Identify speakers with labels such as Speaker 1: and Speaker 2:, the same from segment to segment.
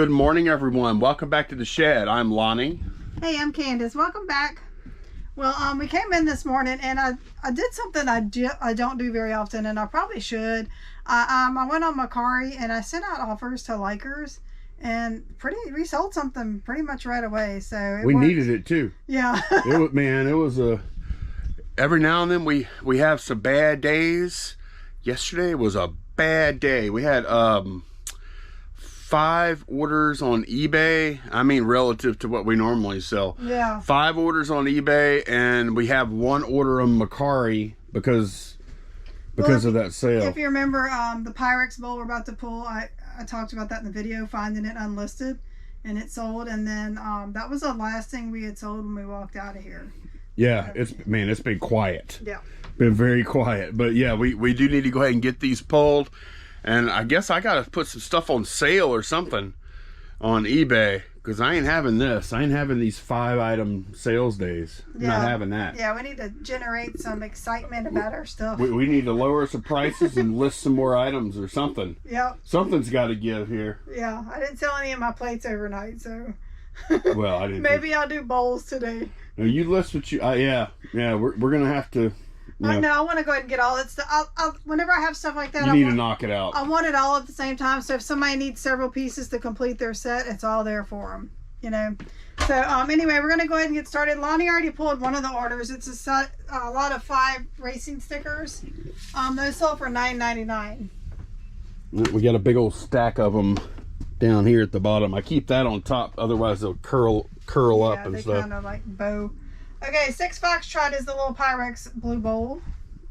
Speaker 1: Good morning, everyone. Welcome back to the shed. I'm Lonnie.
Speaker 2: Hey, I'm Candace. Welcome back. Well, we came in this morning and I did something I don't do very often, and I probably should. I went on Macari and I sent out offers to likers, and we sold something pretty much right away. So
Speaker 1: we needed it too.
Speaker 2: Yeah.
Speaker 1: it was a. Every now and then we have some bad days. Yesterday was a bad day. We had 5 orders on eBay. I mean, relative to what we normally sell.
Speaker 2: Yeah. 5
Speaker 1: orders on eBay, and we have 1 order on Macari because of that sale.
Speaker 2: If you remember, the Pyrex bowl we're about to pull, I talked about that in the video, finding it unlisted, and it sold. And then that was the last thing we had sold when we walked out of here.
Speaker 1: Yeah, it's been quiet.
Speaker 2: Yeah.
Speaker 1: Been very quiet. But yeah, we do need to go ahead and get these pulled. And I guess I gotta put some stuff on sale or something on eBay, because I ain't having this. I ain't having these 5-item sales days. I'm not having that.
Speaker 2: Yeah, we need to generate some excitement about our stuff.
Speaker 1: We need to lower some prices and list some more items or something.
Speaker 2: Yep.
Speaker 1: Something's got to give here.
Speaker 2: Yeah, I didn't sell any of my plates overnight, so.
Speaker 1: Well, I didn't.
Speaker 2: Maybe I'll do bowls today.
Speaker 1: No, you list what you. Yeah. We're gonna have to.
Speaker 2: I know. I want to go ahead and get all that stuff. Whenever I have stuff like that,
Speaker 1: you need to knock it out.
Speaker 2: I want it all at the same time. So if somebody needs several pieces to complete their set, it's all there for them. You know. So anyway, we're gonna go ahead and get started. Lonnie already pulled one of the orders. It's a lot of 5 racing stickers. Those sold for $9.99.
Speaker 1: We got a big old stack of them down here at the bottom. I keep that on top, otherwise they'll curl up and stuff.
Speaker 2: Yeah, they kind of like bow. Okay, 6 Foxtrot is the little Pyrex blue bowl.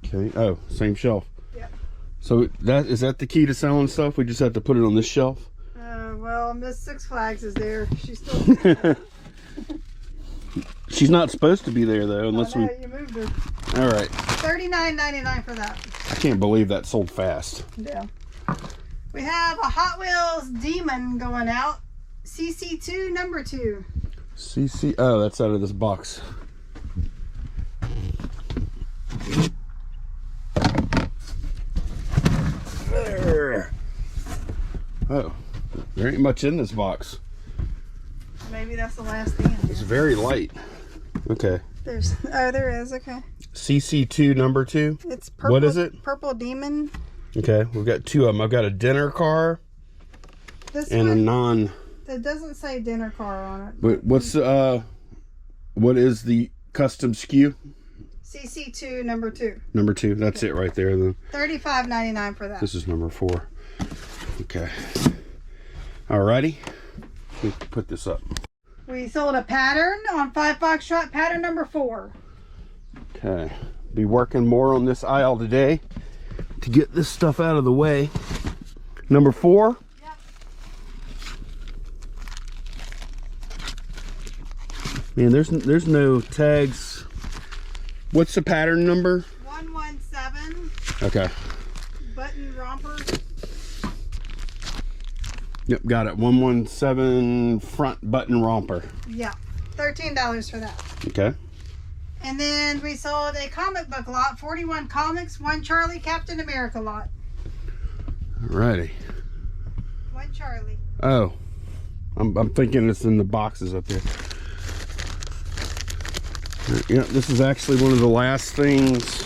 Speaker 2: Okay.
Speaker 1: Oh, same shelf.
Speaker 2: Yep.
Speaker 1: So is that the key to selling stuff? We just have to put it on this shelf?
Speaker 2: Well, Miss Six Flags is there. She's still.
Speaker 1: She's not supposed to be there though, unless
Speaker 2: you moved her.
Speaker 1: All right.
Speaker 2: $39.99 for that.
Speaker 1: I can't believe that sold fast.
Speaker 2: Yeah. We have a Hot Wheels Demon going out. CC2 number 2.
Speaker 1: CC. Oh, that's out of this box. There. Oh, there ain't much in this box.
Speaker 2: Maybe that's the last thing in here.
Speaker 1: It's very light. Okay.
Speaker 2: There is. Okay.
Speaker 1: CC2 number 2.
Speaker 2: It's purple.
Speaker 1: What is it?
Speaker 2: Purple Demon.
Speaker 1: Okay, we've got 2 of them. I've got a dinner car and a non.
Speaker 2: It doesn't say dinner car on it.
Speaker 1: But what is the custom SKU?
Speaker 2: CC2 number 2.
Speaker 1: Number 2. That's it right there then.
Speaker 2: $35.99 for that.
Speaker 1: This is number 4. Okay. Alrighty. Let me put this up.
Speaker 2: We sold a pattern on 5 Foxtrot, pattern number 4.
Speaker 1: Okay. Be working more on this aisle today to get this stuff out of the way. Number 4.
Speaker 2: Yep.
Speaker 1: Man, there's no tags. What's the pattern number?
Speaker 2: 117.
Speaker 1: Okay.
Speaker 2: Button romper.
Speaker 1: Yep, got it. 117 front button romper.
Speaker 2: Yeah. $13 for that.
Speaker 1: Okay.
Speaker 2: And then we sold a comic book lot, 41 comics, 1 Charlie Captain America lot.
Speaker 1: Alrighty.
Speaker 2: 1 Charlie.
Speaker 1: Oh, I'm thinking it's in the boxes up there. Yeah, this is actually one of the last things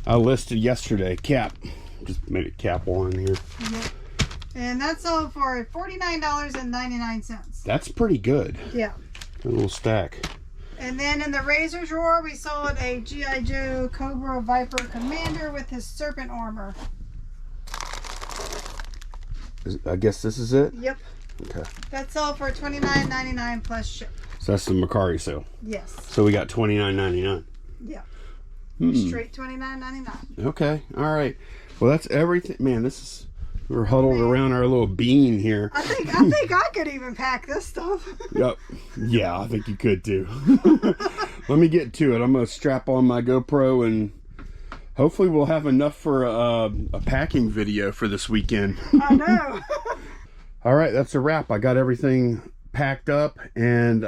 Speaker 1: I listed yesterday. Cap. Just made it Cap 1 here.
Speaker 2: Yep. And that sold for $49.99.
Speaker 1: That's pretty good.
Speaker 2: Yeah.
Speaker 1: A little stack.
Speaker 2: And then in the razor drawer, we sold a G.I. Joe Cobra Viper Commander with his serpent armor.
Speaker 1: I guess this is it?
Speaker 2: Yep.
Speaker 1: Okay.
Speaker 2: That sold for $29.99 plus ship.
Speaker 1: So that's the Macari sale.
Speaker 2: Yes.
Speaker 1: So we got $29.99.
Speaker 2: Yeah. Straight $29.99.
Speaker 1: Okay. All right. Well, that's everything. Man, we're huddled around our little bean here.
Speaker 2: I think I could even pack this stuff.
Speaker 1: Yep. Yeah, I think you could too. Let me get to it. I'm going to strap on my GoPro and hopefully we'll have enough for a packing video for this weekend.
Speaker 2: I know.
Speaker 1: All right, that's a wrap. I got everything packed up and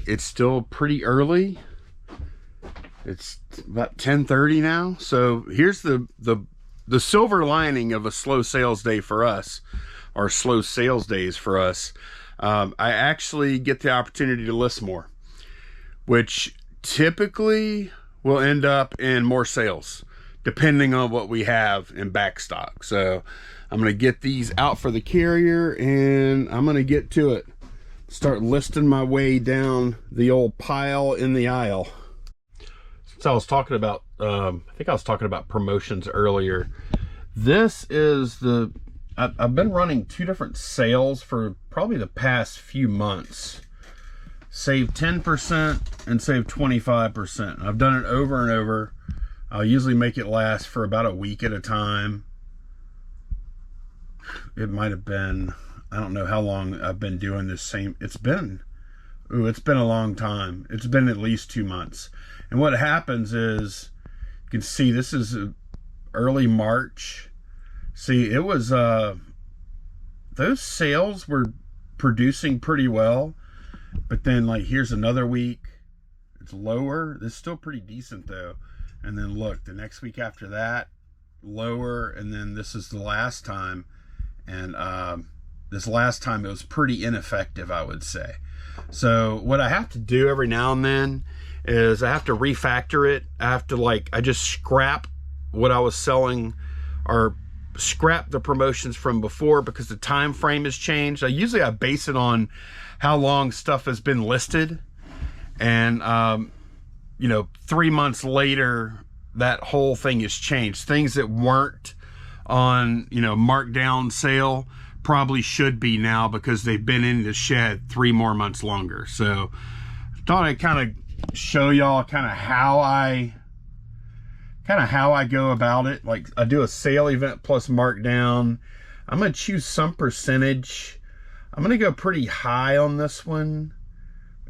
Speaker 1: it's still pretty early. It's about 10:30 now. So here's the silver lining of a slow sales day for us. are slow sales days for us, I actually get the opportunity to list more, which typically will end up in more sales depending on what we have in back stock. So I'm going to get these out for the carrier, and I'm going to get to it. Start listing my way down the old pile in the aisle. Since I was talking about, I think I was talking about promotions earlier. This is I've been running 2 different sales for probably the past few months. Save 10% and save 25%. I've done it over and over. I'll usually make it last for about a week at a time. It might have been, I don't know how long I've been doing this same. It's been a long time. It's been at least 2 months. And what happens is, you can see this is early March. See, it was, those sales were producing pretty well. But then, like, here's another week. It's lower. It's still pretty decent, though. And then, look, the next week after that, lower. And then this is the last time. And this last time, it was pretty ineffective, I would say. So what I have to do every now and then is I have to refactor it. I have to, like, I just scrap what I was selling, or scrap the promotions from before, because the time frame has changed. Usually I base it on how long stuff has been listed, and you know, 3 months later that whole thing has changed. Things that weren't on, you know, markdown sale probably should be now, because they've been in the shed 3 more months longer. So I thought I'd kind of show y'all kind of how I go about it. Like, I do a sale event plus markdown. I'm going to choose some percentage. I'm going to go pretty high on this one.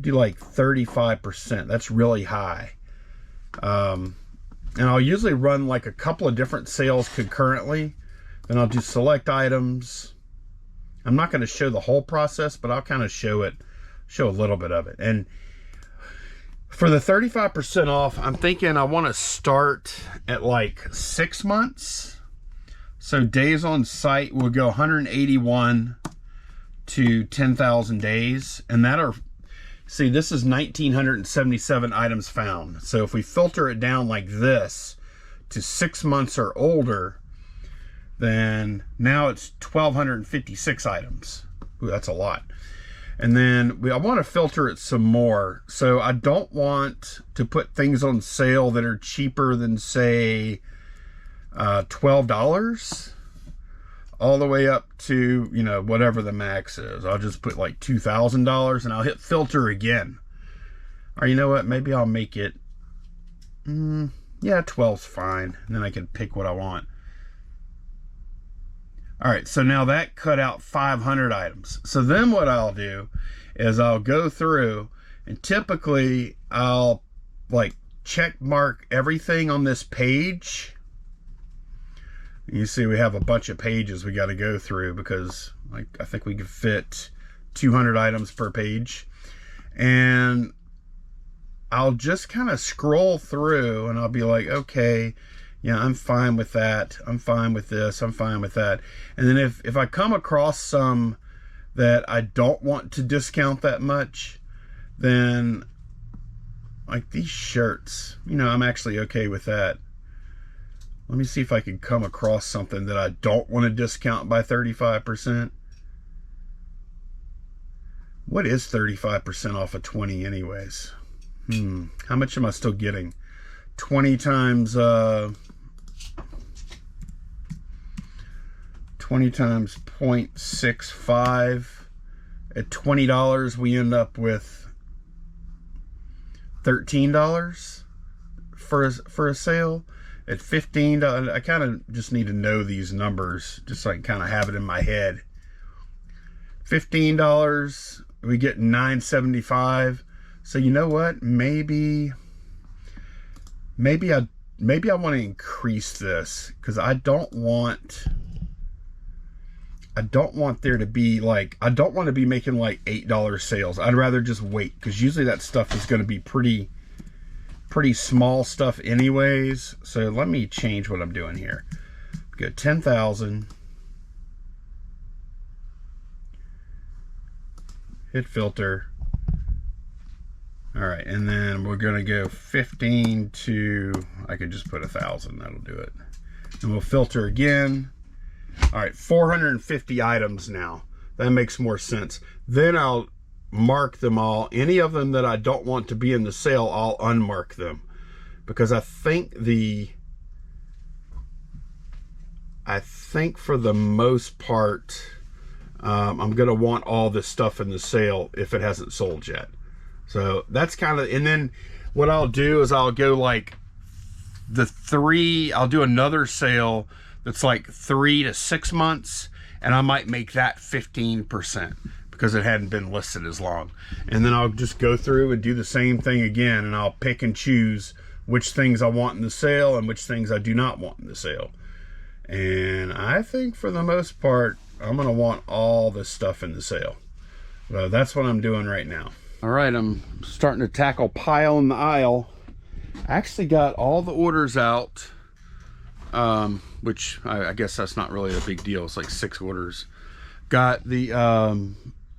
Speaker 1: Do like 35%. That's really high. And I'll usually run like a couple of different sales concurrently. Then I'll do select items. I'm not going to show the whole process, but I'll kind of show a little bit of it. And for the 35% off, I'm thinking I want to start at like 6 months. So days on site will go 181 to 10,000 days. And see, this is 1,977 items found. So if we filter it down like this to 6 months or older, then now it's 1,256 items. Ooh, that's a lot. And then I want to filter it some more. So I don't want to put things on sale that are cheaper than, say, $12 all the way up to, you know, whatever the max is. I'll just put like $2,000, and I'll hit filter again. Or you know what? Maybe I'll make it, yeah, 12's fine. And then I can pick what I want. All right, so now that cut out 500 items. So then what I'll do is I'll go through, and typically I'll like check mark everything on this page. You see we have a bunch of pages we got to go through, because like I think we could fit 200 items per page. And I'll just kind of scroll through, and I'll be like, okay, yeah, I'm fine with that. I'm fine with this. I'm fine with that. And then if I come across some that I don't want to discount that much, then like these shirts, you know, I'm actually okay with that. Let me see if I can come across something that I don't want to discount by 35%. What is 35% off of 20 anyways? How much am I still getting? 20 times 0.65. At $20, we end up with $13 for a sale. At $15, I kind of just need to know these numbers, just so I can kind of have it in my head. $15, we get $9.75. So you know what? Maybe I want to increase this, because I don't want there to be like, I don't want to be making like $8 sales. I'd rather just wait, because usually that stuff is going to be pretty small stuff anyways. So let me change what I'm doing here. Go 10,000. hit filter. All right, and then we're gonna go 15 to, I could just put 1,000, that'll do it. And we'll filter again. All right, 450 items now. That makes more sense. Then I'll mark them all. Any of them that I don't want to be in the sale, I'll unmark them. Because I think for the most part, I'm gonna want all this stuff in the sale if it hasn't sold yet. So that's kind of, and then what I'll do is I'll go like I'll do another sale that's like 3 to 6 months, and I might make that 15% because it hadn't been listed as long. And then I'll just go through and do the same thing again, and I'll pick and choose which things I want in the sale and which things I do not want in the sale. And I think for the most part, I'm gonna want all this stuff in the sale. So that's what I'm doing right now. All right, I'm starting to tackle pile in the aisle. I actually got all the orders out, which I guess that's not really a big deal. It's like 6 orders. Got the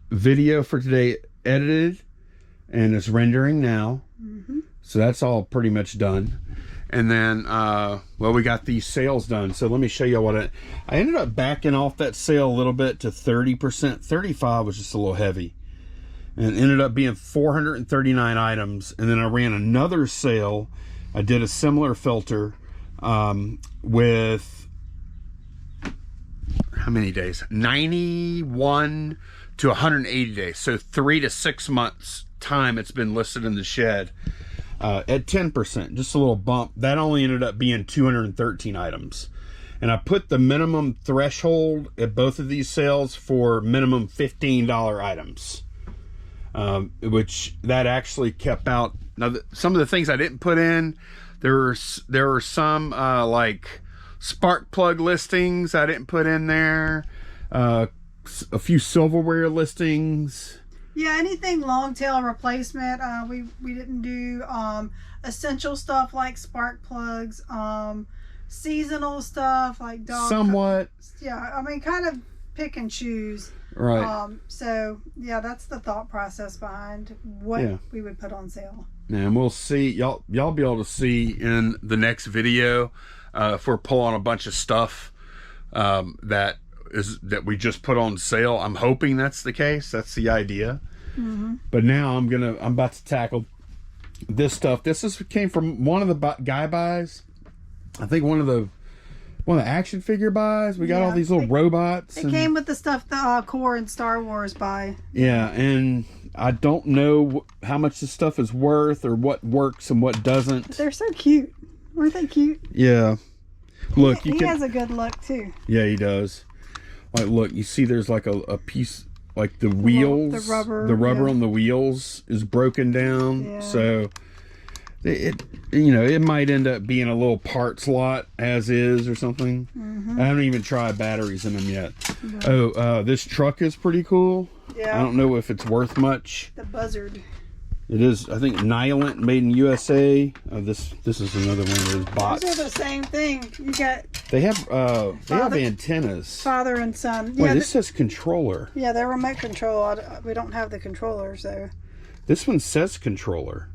Speaker 1: video for today edited, and it's rendering now. So that's all pretty much done. And then, well, we got these sales done. So let me show you what I ended up backing off that sale a little bit to 30%. 35 was just a little heavy. And it ended up being 439 items. And then I ran another sale. I did a similar filter with, how many days? 91 to 180 days. So 3 to 6 months time it's been listed in the shed. At 10%, just a little bump. That only ended up being 213 items. And I put the minimum threshold at both of these sales for minimum $15 items. Which that actually kept out. Now, some of the things I didn't put in, there were some like spark plug listings I didn't put in there. A few silverware listings.
Speaker 2: Yeah, anything long tail replacement. We didn't do essential stuff like spark plugs, seasonal stuff like dog.
Speaker 1: Somewhat.
Speaker 2: Yeah, I mean, kind of pick and choose.
Speaker 1: Right.
Speaker 2: So yeah, that's the thought process behind what we would put on sale.
Speaker 1: And we'll see, y'all be able to see in the next video if we're pulling a bunch of stuff that we just put on sale. I'm hoping that's the case. That's the idea. But now I'm about to tackle this stuff. This came from one of the guy buys. I think one of the action figure buys. We got all these little robots.
Speaker 2: It came with the stuff the Core and Star Wars buy.
Speaker 1: Yeah, and I don't know how much this stuff is worth or what works and what doesn't.
Speaker 2: But they're so cute. Aren't they cute?
Speaker 1: Yeah. Look,
Speaker 2: he has a good look too.
Speaker 1: Yeah, he does. Like, look, you see there's like a piece, like the wheels, the rubber on the wheels is broken down. Yeah. So it might end up being a little parts lot as is or something. I haven't even tried batteries in them yet. This truck is pretty cool. Yeah. I don't know if it's worth much.
Speaker 2: The Buzzard.
Speaker 1: It is, I think, Nylent, made in USA. This is another one of those bots.
Speaker 2: Those are the same thing. You got.
Speaker 1: They have antennas.
Speaker 2: Father and son.
Speaker 1: Wait, this says controller.
Speaker 2: Yeah, they're remote control. We don't have the controller, so.
Speaker 1: This one says controller.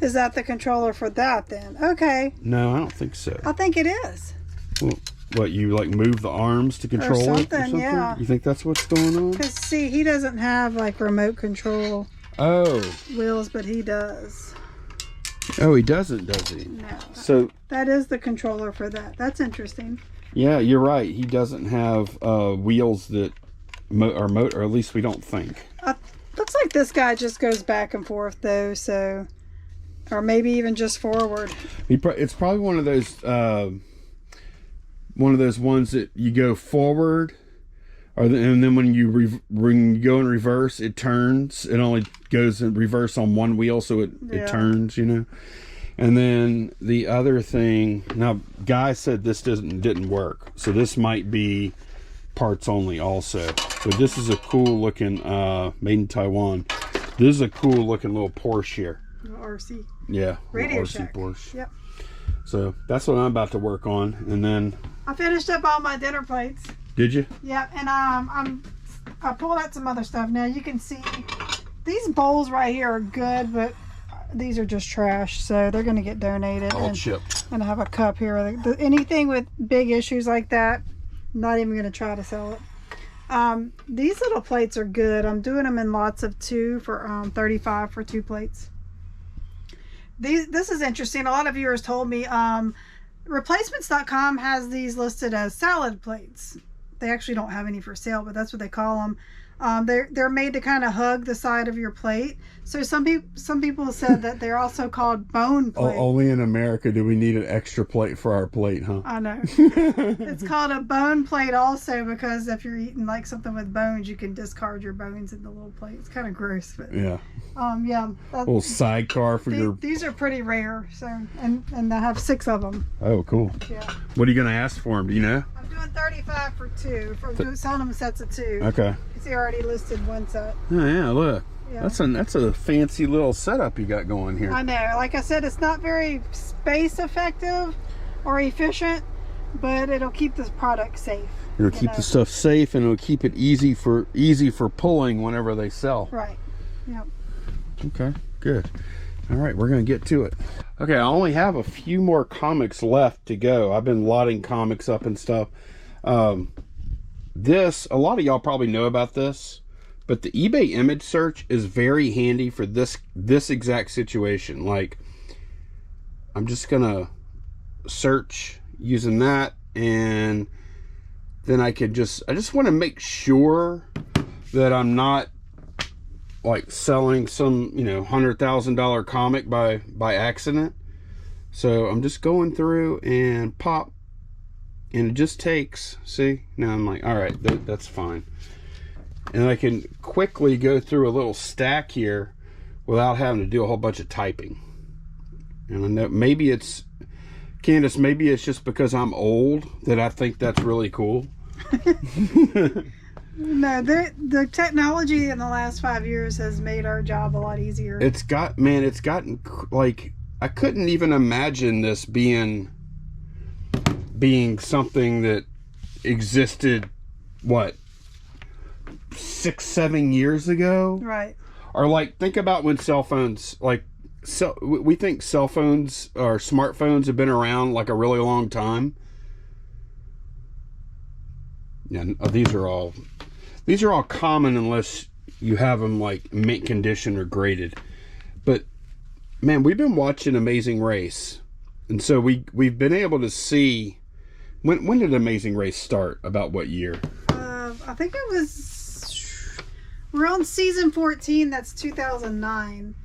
Speaker 2: Is that the controller for that then? Okay.
Speaker 1: No, I don't think so.
Speaker 2: I think it is.
Speaker 1: Well, what, you like move the arms to control it or something?
Speaker 2: Yeah.
Speaker 1: You think that's what's going on?
Speaker 2: Because see, he doesn't have like remote control. Wheels, but he does.
Speaker 1: Oh, he doesn't, does he?
Speaker 2: No.
Speaker 1: So
Speaker 2: that is the controller for that. That's interesting.
Speaker 1: Yeah, you're right. He doesn't have wheels that are or at least we don't think.
Speaker 2: Looks like this guy just goes back and forth though, so, or maybe even just forward.
Speaker 1: It's probably one of those ones that you go forward. And then when you go in reverse, it turns. It only goes in reverse on one wheel, so it turns, And then the other thing, now Guy said this didn't work, so this might be parts only also. But this is a cool looking, made in Taiwan. This is a cool looking little Porsche here.
Speaker 2: RC.
Speaker 1: Yeah,
Speaker 2: Radio
Speaker 1: RC
Speaker 2: Shack.
Speaker 1: Porsche.
Speaker 2: Yep.
Speaker 1: So that's what I'm about to work on, and then
Speaker 2: I finished up all my dinner plates.
Speaker 1: Did you?
Speaker 2: Yeah, and I'm I pulled out some other stuff. Now you can see these bowls right here are good, but these are just trash, so they're going to get donated.
Speaker 1: All chipped.
Speaker 2: And I have a cup here. Anything with big issues like that, not even going to try to sell it. These little plates are good. I'm doing them in lots of 2 for $35 for 2 plates. This is interesting. A lot of viewers told me replacements.com has these listed as salad plates. They actually don't have any for sale, but that's what they call them. They're made to kind of hug the side of your plate. So some people said that they're also called bone plates.
Speaker 1: Only in America do we need an extra plate for our plate, huh?
Speaker 2: I know. It's called a bone plate also because if you're eating like something with bones, you can discard your bones in the little plate. It's kind of gross, but
Speaker 1: yeah.
Speaker 2: Yeah.
Speaker 1: A little sidecar for your.
Speaker 2: These are pretty rare, so and I have 6 of them.
Speaker 1: Oh, cool.
Speaker 2: Yeah.
Speaker 1: What are you gonna ask for them? Do you know?
Speaker 2: I'm doing $35 for 2 for selling them sets of 2.
Speaker 1: Okay.
Speaker 2: You see, I already listed 1 set.
Speaker 1: Oh yeah, look.
Speaker 2: Yeah.
Speaker 1: That's a fancy little setup you got going here.
Speaker 2: I know. Like I said, it's not very space effective or efficient, but it'll keep this product safe.
Speaker 1: It'll keep the stuff safe, and it'll keep it easy for pulling whenever they sell.
Speaker 2: Right. Yep.
Speaker 1: Okay, good. All right, we're gonna get to it. Okay, I only have a few more comics left to go. I've been lotting comics up and stuff. A lot of y'all probably know about this, but the eBay image search is very handy for this exact situation. Like, I'm just gonna search using that, and then I just want to make sure that I'm not like selling some, $100,000 comic by accident. So I'm just going through and pop, and it just takes, see, now I'm like, all right, that's fine. And I can quickly go through a little stack here without having to do a whole bunch of typing. And I know maybe it's, Candace, maybe it's just because I'm old that I think that's really cool.
Speaker 2: No, the technology in the last 5 years has made our job a lot easier.
Speaker 1: It's gotten like, I couldn't even imagine this being something that existed, what, 6-7 years ago?
Speaker 2: Right.
Speaker 1: Or like, think about when cell phones, we think cell phones or smartphones have been around like a really long time. Yeah, these are all common unless you have them like mint condition or graded. But man, we've been watching Amazing Race, and so we've been able to see when did Amazing Race start? About what year?
Speaker 2: I think it was, we're on season 14. That's 2009,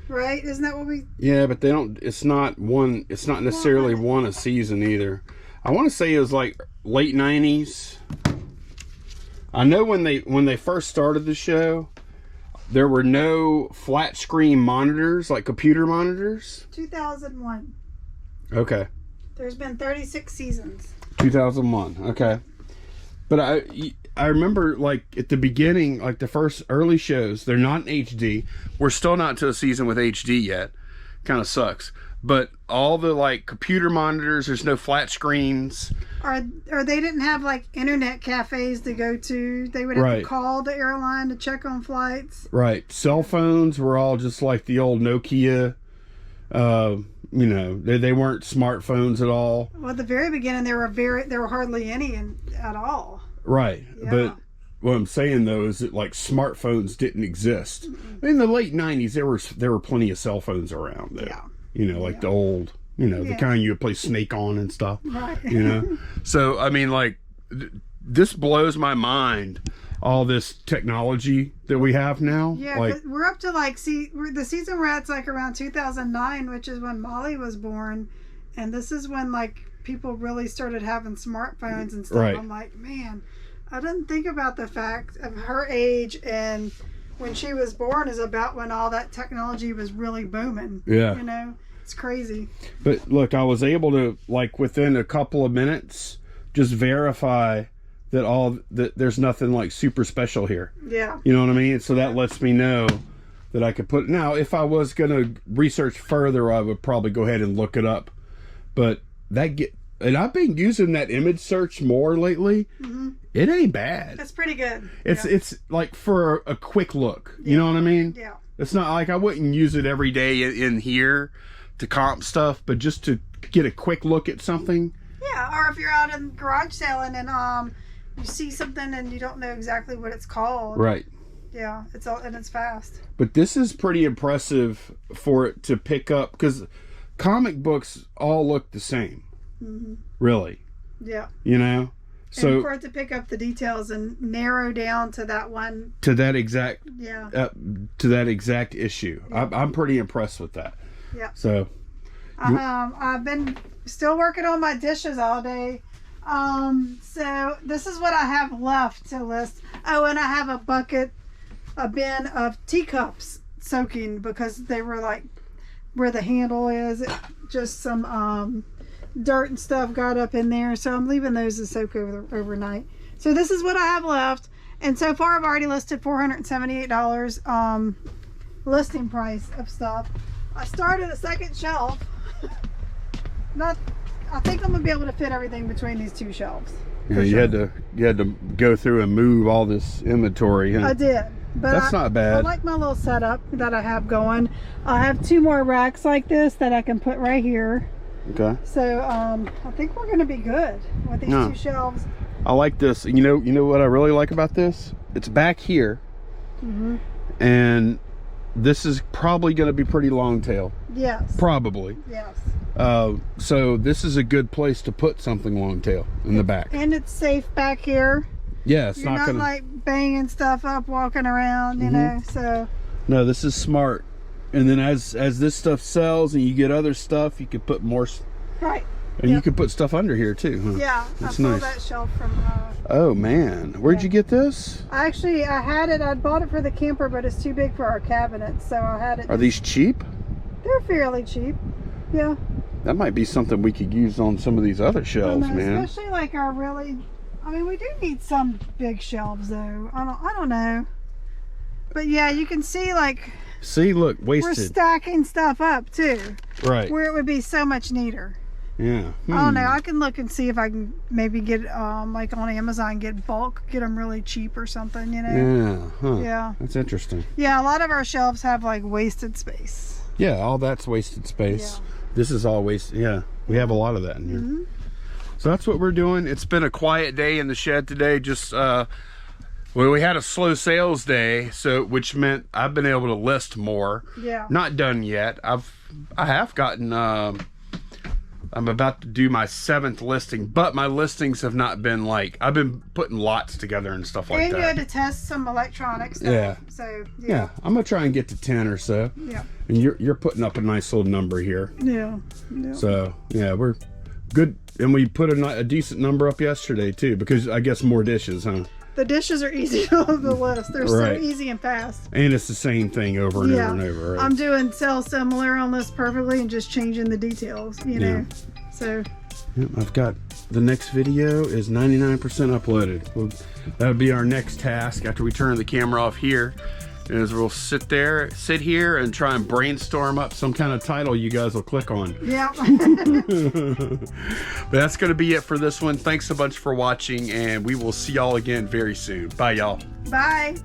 Speaker 2: right? Isn't that what we?
Speaker 1: Yeah, but they don't. It's not necessarily one a season either. I want to say it was like late 90s. I know when they first started the show, there were no flat screen monitors, like computer monitors.
Speaker 2: 2001.
Speaker 1: Okay.
Speaker 2: There's been 36 seasons.
Speaker 1: 2001. Okay. But I remember, like, at the beginning, like the first early shows, they're not in HD. We're still not to a season with HD yet. Kind of sucks. But all the like computer monitors, there's no flat screens.
Speaker 2: Or they didn't have like internet cafes to go to. They would have to call the airline to check on flights. Right.
Speaker 1: Cell phones were all just like the old Nokia. They weren't smartphones at all.
Speaker 2: Well, at the very beginning, there were hardly any at all.
Speaker 1: Right. Yeah. But what I'm saying though is that like smartphones didn't exist. In the late 90s, there were plenty of cell phones around there. Yeah. Like the old, the kind you would play Snake on and stuff. Right. So, I mean, like, this blows my mind, all this technology that we have now.
Speaker 2: Yeah, like, we're up to, like, the season we're at's, like, around 2009, which is when Molly was born. And this is when, like, people really started having smartphones and stuff. Right. I'm like, man, I didn't think about the fact of her age and when she was born is about when all that technology was really booming. Yeah. It's crazy.
Speaker 1: But look, I was able to, like, within a couple of minutes, just verify that there's nothing like super special here. Yeah. You know what I mean? So that lets me know that I could put. Now, if I was going to research further, I would probably go ahead and look it up. But and I've been using that image search more lately. It ain't bad.
Speaker 2: It's pretty good.
Speaker 1: It's like for a quick look. You know what I mean?
Speaker 2: Yeah.
Speaker 1: It's not like I wouldn't use it every day in here to comp stuff, but just to get a quick look at something.
Speaker 2: Yeah, or if you're out in garage selling and you see something and you don't know exactly what it's called.
Speaker 1: Right.
Speaker 2: Yeah, it's fast.
Speaker 1: But this is pretty impressive for it to pick up, because comic books all look the same. Really.
Speaker 2: Yeah.
Speaker 1: You know? So
Speaker 2: and for it to pick up the details and narrow down to that one.
Speaker 1: To that exact.
Speaker 2: Yeah.
Speaker 1: To that exact issue.
Speaker 2: Yeah.
Speaker 1: I'm pretty impressed with that.
Speaker 2: Yeah.
Speaker 1: So.
Speaker 2: I've been still working on my dishes all day. So this is what I have left to list. Oh, and I have a bin of teacups soaking because they were like where the handle is, just some dirt and stuff got up in there, so I'm leaving those to soak overnight. So this is what I have left, and so far I've already listed $478 listing price of stuff. I started a second shelf. I think I'm gonna be able to fit everything between these two shelves.
Speaker 1: Yeah, you had to go through and move all this inventory. Huh?
Speaker 2: I did, but
Speaker 1: that's not bad.
Speaker 2: I like my little setup that I have going. I have 2 more racks like this that I can put right here.
Speaker 1: Okay.
Speaker 2: So I think we're gonna be good with these 2 shelves.
Speaker 1: I like this. You know what I really like about this? It's back here, and this is probably going to be pretty long tail.
Speaker 2: Yes.
Speaker 1: Probably.
Speaker 2: Yes.
Speaker 1: So this is a good place to put something long tail in the back.
Speaker 2: And it's safe back here.
Speaker 1: Yeah, it's
Speaker 2: You're not
Speaker 1: gonna
Speaker 2: like banging stuff up walking around, you know. So.
Speaker 1: No, this is smart. And then as this stuff sells and you get other stuff, you could put more.
Speaker 2: Right.
Speaker 1: And you could put stuff under here too. Huh?
Speaker 2: Yeah,
Speaker 1: that's
Speaker 2: I
Speaker 1: nice.
Speaker 2: pulled that shelf from.
Speaker 1: Oh man, where'd you get this?
Speaker 2: Actually, I had it. I bought it for the camper, but it's too big for our cabinet, so I had it.
Speaker 1: Are these cheap?
Speaker 2: They're fairly cheap. Yeah.
Speaker 1: That might be something we could use on some of these other shelves, man.
Speaker 2: Especially like our really. I mean, we do need some big shelves though. I don't know. But yeah, you can see like.
Speaker 1: See, look, wasted.
Speaker 2: We're stacking stuff up too.
Speaker 1: Right.
Speaker 2: Where it would be so much neater.
Speaker 1: Yeah.
Speaker 2: I don't know. I can look and see if I can maybe get like on Amazon, get them really cheap or something, you know.
Speaker 1: Yeah. Huh.
Speaker 2: Yeah.
Speaker 1: That's interesting.
Speaker 2: Yeah, a lot of our shelves have like wasted space.
Speaker 1: Yeah, all that's wasted space.
Speaker 2: Yeah.
Speaker 1: This is all wasted. Yeah, we have a lot of that in here. So that's what we're doing. It's been a quiet day in the shed today. Just well, we had a slow sales day, so which meant I've been able to list more.
Speaker 2: Yeah.
Speaker 1: Not done yet. I have gotten. I'm about to do my 7th listing, but my listings have not been like, I've been putting lots together and stuff like that.
Speaker 2: And you had to test some electronic stuff.
Speaker 1: Yeah.
Speaker 2: So
Speaker 1: yeah, I'm gonna try and get to 10 or so.
Speaker 2: Yeah.
Speaker 1: And you're putting up a nice little number here.
Speaker 2: Yeah.
Speaker 1: So yeah, we're good, and we put a decent number up yesterday too, because I guess more dishes, huh?
Speaker 2: The dishes are easy on the list. They're so easy and fast.
Speaker 1: And it's the same thing over and over and over. Right?
Speaker 2: I'm doing sell similar on this perfectly and just changing the details, you know. So.
Speaker 1: Yep, I've got the next video is 99% uploaded. That would be our next task after we turn the camera off here. Is we'll sit here and try and brainstorm up some kind of title you guys will click on.
Speaker 2: Yeah.
Speaker 1: But that's going to be it for this one. Thanks a bunch for watching, and we will see y'all again very soon. Bye, y'all.
Speaker 2: Bye.